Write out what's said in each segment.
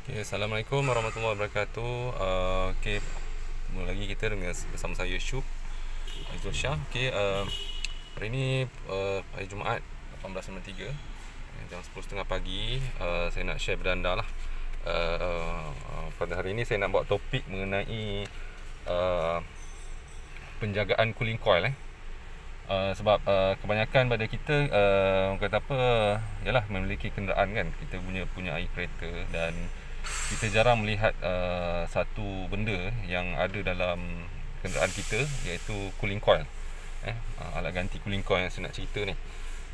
Okay, Assalamualaikum warahmatullahi wabarakatuh. Okay, mula lagi kita dengan bersama saya Syuk Aizul Shah. Okay, hari ni hari Jumaat 18.93 jam 10.30 pagi. Saya nak share kepada anda lah. Pada hari ini saya nak buat topik mengenai penjagaan cooling coil. Sebab kebanyakan pada kita orang kata apa, yalah, memiliki kenderaan kan, kita punya air kereta, dan kita jarang melihat satu benda yang ada dalam kenderaan kita, iaitu cooling coil. Alat ganti cooling coil yang saya nak cerita ni.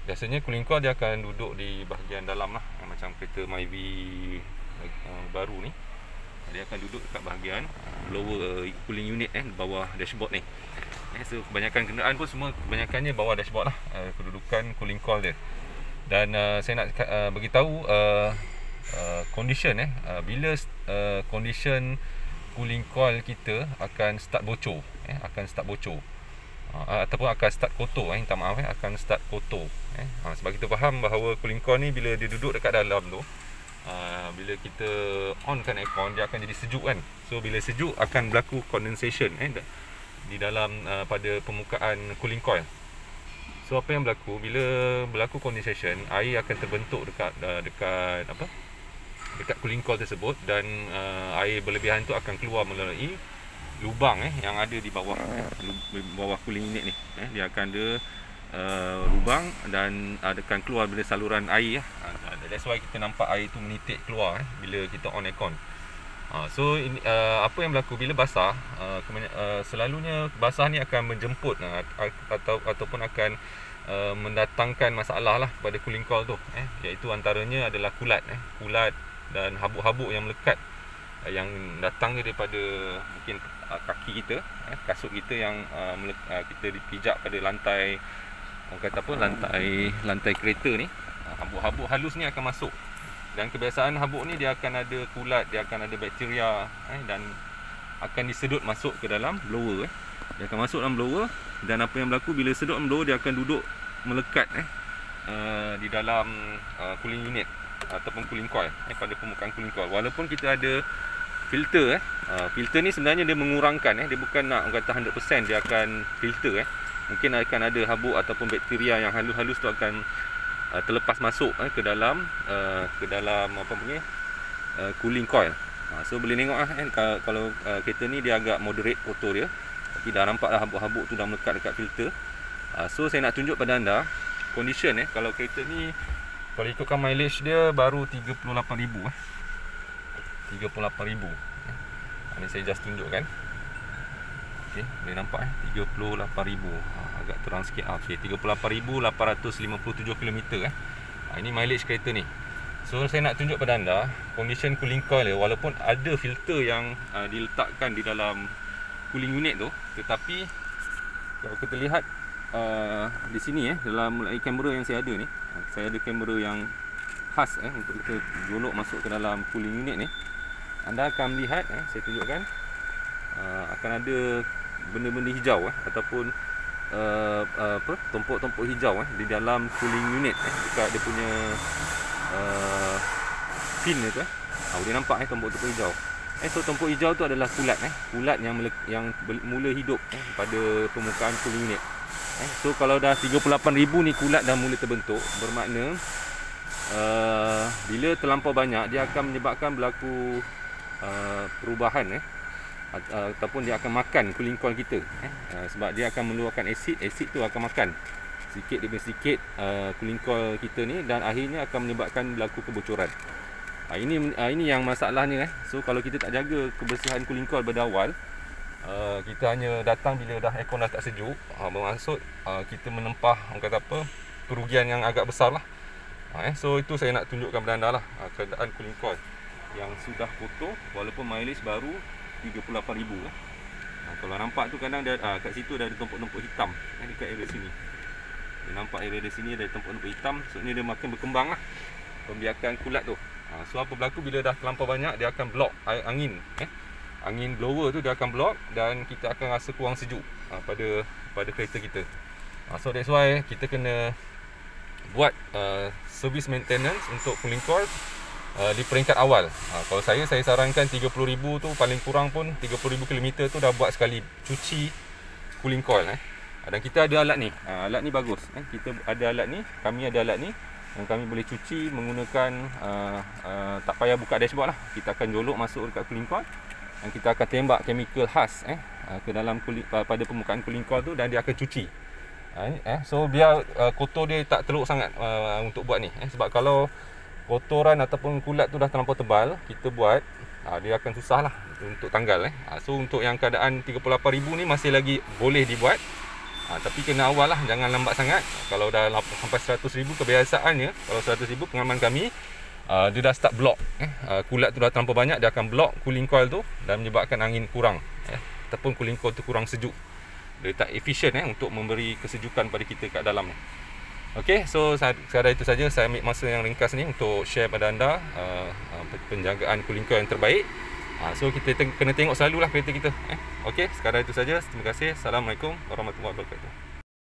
Biasanya cooling coil dia akan duduk di bahagian dalam lah, macam kereta Myvi baru ni, dia akan duduk dekat bahagian lower cooling unit, bawah dashboard ni. So kebanyakan kenderaan pun semua kebanyakannya bawah dashboard lah, kedudukan cooling coil dia. Dan saya nak beritahu condition bila condition cooling coil kita akan start bocor, ataupun akan start kotor, minta maaf, akan start kotor. Sebab kita faham bahawa cooling coil ni bila dia duduk dekat dalam tu, bila kita onkan aircon, dia akan jadi sejuk kan. So bila sejuk akan berlaku condensation di dalam pada permukaan cooling coil. So apa yang berlaku bila berlaku condensation, air akan terbentuk dekat cooling coil tersebut, dan air berlebihan tu akan keluar melalui lubang yang ada di bawah bawah cooling unit ni. Dia akan ada lubang dan akan keluar bila saluran air. That's why kita nampak air tu menitik keluar bila kita on aircon. So ini, apa yang berlaku bila basah, selalunya basah ni akan menjemput ataupun akan mendatangkan masalah lah pada cooling coil tu, iaitu antaranya adalah kulat dan habuk-habuk yang melekat, yang datang daripada mungkin kaki kita, kasut kita yang kita dipijak pada lantai, orang kata apa, lantai kereta ni. Habuk-habuk halus ni akan masuk, dan kebiasaan habuk ni dia akan ada kulat, dia akan ada bakteria, dan akan disedut masuk ke dalam blower. Dia akan masuk dalam blower, dan apa yang berlaku bila sedut dalam blower, dia akan duduk melekat di dalam cooling unit ataupun cooling coil, pada permukaan cooling coil. Walaupun kita ada filter, filter ni sebenarnya dia mengurangkan, dia bukan nak orang kata 100% dia akan filter. Mungkin akan ada habuk ataupun bakteria yang halus-halus tu akan terlepas masuk ke dalam cooling coil. So boleh tengok kalau kereta ni dia agak moderate kotor dia, tapi dah nampak dah habuk-habuk tu dah melekat dekat filter. So saya nak tunjuk pada anda condition, kalau kereta ni, kalau ikutkan mileage dia baru 38,000 38,000. Ni saya just tunjukkan. Okey, boleh nampak 38,000. Agak terang sikit. Okey, 38,857 km. Ini mileage kereta ni. So saya nak tunjuk pada anda condition cooling coil dia, walaupun ada filter yang diletakkan di dalam cooling unit tu, tetapi kalau kita lihat di sini, dalam kamera yang saya ada ni, saya ada kamera yang khas untuk kita jolok masuk ke dalam cooling unit ni. Anda akan melihat, saya tunjukkan, akan ada benda-benda hijau ataupun tumpuk-tumpuk hijau di dalam cooling unit, dekat dia punya fin tu. Boleh nampak tumpuk-tumpuk hijau. So tumpuk hijau tu adalah kulat, kulat yang mula hidup pada permukaan cooling unit. So kalau dah 38,000 ni kulat dah mula terbentuk, bermakna bila terlampau banyak, dia akan menyebabkan berlaku perubahan, ataupun dia akan makan cooling coil kita, sebab dia akan mengeluarkan asid tu akan makan sikit demi sikit cooling coil kita ni, dan akhirnya akan menyebabkan berlaku kebocoran. Ini yang masalahnya. So kalau kita tak jaga kebersihan cooling coil pada awal, kita hanya datang bila dah aircon dah tak sejuk, bermaksud kita menempah, orang kata apa, kerugian yang agak besar lah. So itu saya nak tunjukkan kepada anda lah, keadaan cooling coil yang sudah kotor walaupun mileage baru 38,000. Kalau nampak tu kadang dia, kat situ dah ada tumpuk-tumpuk hitam, dekat area sini. Dia nampak area di sini ada tumpuk-tumpuk hitam, maksudnya dia makin berkembang lah pembiakan kulat tu. So apa berlaku bila dah terlampau banyak, dia akan block air angin, angin blower tu dia akan block, dan kita akan rasa kurang sejuk pada kereta kita. So that's why kita kena buat service maintenance untuk cooling coil di peringkat awal. Kalau saya sarankan 30,000 tu paling kurang pun 30,000 km tu dah buat sekali cuci cooling coil dan kita ada alat ni. Alat ni bagus kita ada alat ni, kami ada alat ni yang kami boleh cuci menggunakan tak payah buka dashboard lah. Kita akan jolok masuk dekat cooling coil dan kita akan tembak chemical khas ke dalam pada permukaan cooling coil tu dan dia akan cuci. So biar kotor dia tak teruk sangat untuk buat ni sebab kalau kotoran ataupun kulat tu dah terlampau tebal kita buat dia akan susah lah untuk tanggal So untuk yang keadaan 38,000 ni masih lagi boleh dibuat, tapi kena awal lah, jangan lambat sangat. Kalau dah sampai 100,000 kebiasaannya, kalau 100,000 pengalaman kami dia dah start block kulat tu dah terlampau banyak, dia akan block cooling coil tu dan menyebabkan angin kurang ataupun cooling coil tu kurang sejuk. Dia tak efisien untuk memberi kesejukan pada kita kat dalam ni. Okey, so sekadar itu saja saya ambil masa yang ringkas ni untuk share pada anda penjagaan cooling coil yang terbaik. So kita kena tengok selalulah kereta kita. Okey, sekadar itu saja. Terima kasih. Assalamualaikum warahmatullahi wabarakatuh.